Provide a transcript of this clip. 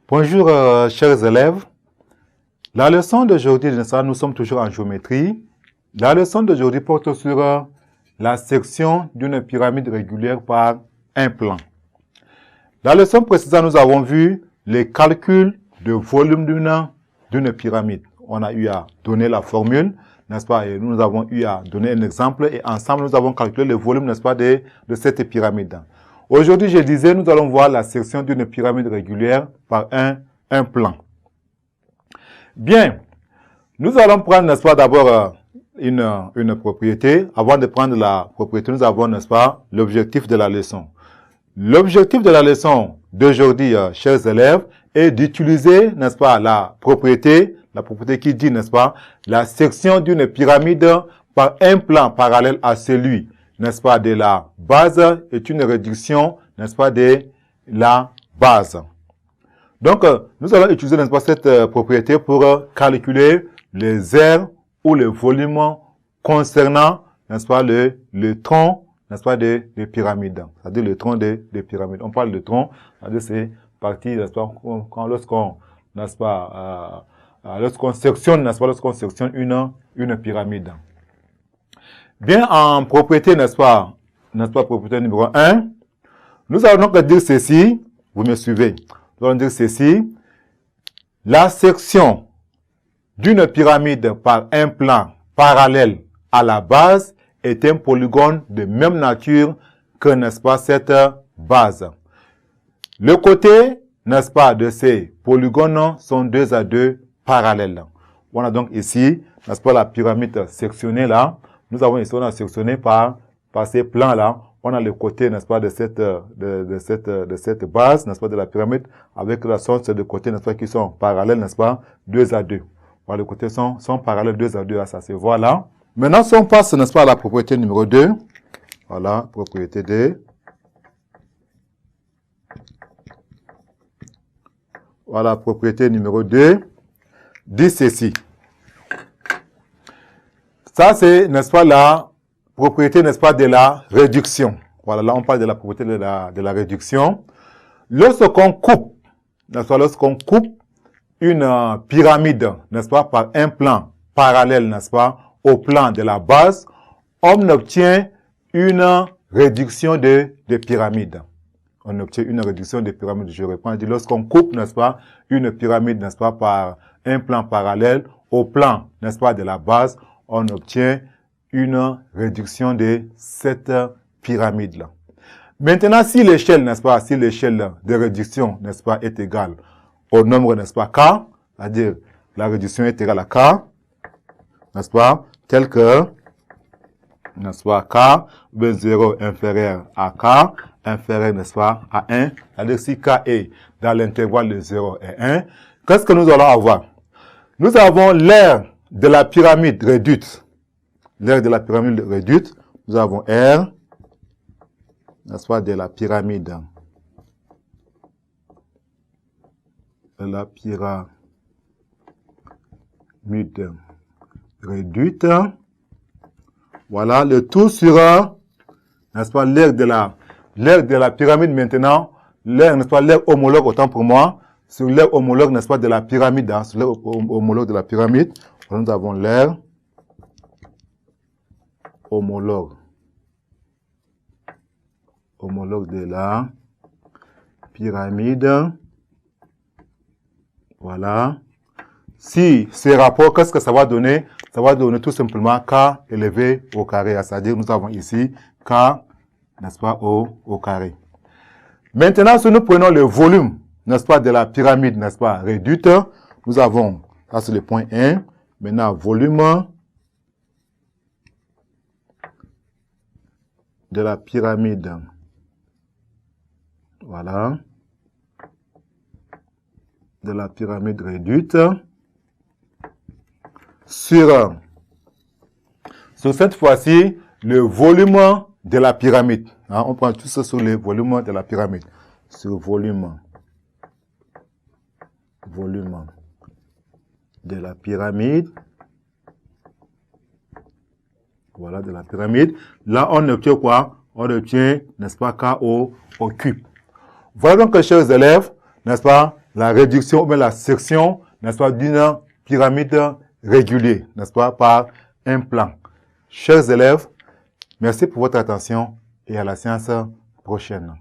Bonjour, chers élèves. La leçon d'aujourd'hui, nous sommes toujours en géométrie. La leçon d'aujourd'hui porte sur la section d'une pyramide régulière par un plan. La leçon précédente, nous avons vu les calculs de volume d'une pyramide. On a eu à donner la formule, n'est-ce pas? Et nous avons eu à donner un exemple et ensemble, nous avons calculé le volume, n'est-ce pas, de cette pyramide. Aujourd'hui, je disais, nous allons voir la section d'une pyramide régulière par un plan. Bien, nous allons prendre, n'est-ce pas, d'abord une propriété. Avant de prendre la propriété, nous avons, n'est-ce pas, l'objectif de la leçon. L'objectif de la leçon d'aujourd'hui, chers élèves, est d'utiliser, n'est-ce pas, la propriété qui dit, n'est-ce pas, la section d'une pyramide par un plan parallèle à celui, n'est-ce pas, de la base est une réduction, n'est-ce pas, de la base. Donc, nous allons utiliser, n'est-ce pas, cette propriété pour calculer les aires ou les volumes concernant, n'est-ce pas, le tronc, n'est-ce pas, des pyramides. C'est-à-dire le tronc des pyramides. On parle de tronc, c'est-à-dire c'est partie, n'est-ce pas, lorsqu'on, n'est-ce pas, lorsqu'on sectionne, n'est-ce pas, lorsqu'on sectionne une pyramide. Bien, en propriété, n'est-ce pas, propriété numéro 1, nous allons donc dire ceci, vous me suivez, nous allons dire ceci, la section d'une pyramide par un plan parallèle à la base est un polygone de même nature que, n'est-ce pas, cette base. Le côté, n'est-ce pas, de ces polygones sont 2 à 2 parallèles. On a donc ici, n'est-ce pas, la pyramide sectionnée là. Nous avons ici, on a sectionné par ces plans-là. On a le côté, n'est-ce pas, de cette base, n'est-ce pas, de la pyramide, avec la source de côtés, n'est-ce pas, qui sont parallèles, n'est-ce pas, 2 à 2. Voilà, les côtés sont parallèles 2 à 2, ça se voit là. Maintenant, si on passe, n'est-ce pas, à la propriété numéro 2. Voilà, propriété 2. Voilà, propriété numéro 2. Dit ceci. Ça, c'est, n'est-ce pas, la propriété, n'est-ce pas, de la réduction. Voilà, là, on parle de la propriété de la réduction. Lorsqu'on coupe, n'est-ce pas, lorsqu'on coupe une pyramide, n'est-ce pas, par un plan parallèle, n'est-ce pas, au plan de la base, on obtient une réduction de pyramide. On obtient une réduction de pyramide. Je reprends, je dis, lorsqu'on coupe, n'est-ce pas, une pyramide, n'est-ce pas, par un plan parallèle au plan, n'est-ce pas, de la base, on obtient une réduction de cette pyramide-là. Maintenant, si l'échelle, n'est-ce pas, si l'échelle de réduction, n'est-ce pas, est égale au nombre, n'est-ce pas, K, c'est-à-dire la réduction est égale à K, n'est-ce pas, tel que, n'est-ce pas, K, B0 inférieur à K, inférieur, n'est-ce pas, à 1, c'est-à-dire si K est dans l'intervalle de 0 et 1, qu'est-ce que nous allons avoir? Nous avons l'aire de la pyramide réduite. L'aire de la pyramide réduite, nous avons R, n'est-ce pas, de la pyramide. De la pyramide réduite. Voilà, le tout sera, n'est-ce pas, l'aire de la pyramide maintenant, l'aire, n'est-ce pas, l'aire homologue, autant pour moi, sur l'aire homologue, n'est-ce pas, de la pyramide, hein, sur l'aire homologue de la pyramide, nous avons l'aire homologue de la pyramide. Voilà. Si ces rapports, qu'est-ce que ça va donner? Ça va donner tout simplement K élevé au carré. C'est-à-dire, nous avons ici K, n'est-ce pas, au carré. Maintenant, si nous prenons le volume, n'est-ce pas, de la pyramide, n'est-ce pas, réduite, nous avons, ça c'est le point 1. Maintenant, volume de la pyramide. Voilà. De la pyramide réduite. Sur cette fois-ci, le volume de la pyramide. Hein, on prend tout ça sur le volume de la pyramide. Sur volume de la pyramide. Voilà, de la pyramide. Là, on obtient quoi? On obtient, n'est-ce pas, K au cube. Voilà donc, chers élèves, n'est-ce pas, la réduction ou bien la section, n'est-ce pas, d'une pyramide régulière, n'est-ce pas, par un plan. Chers élèves, merci pour votre attention et à la séance prochaine.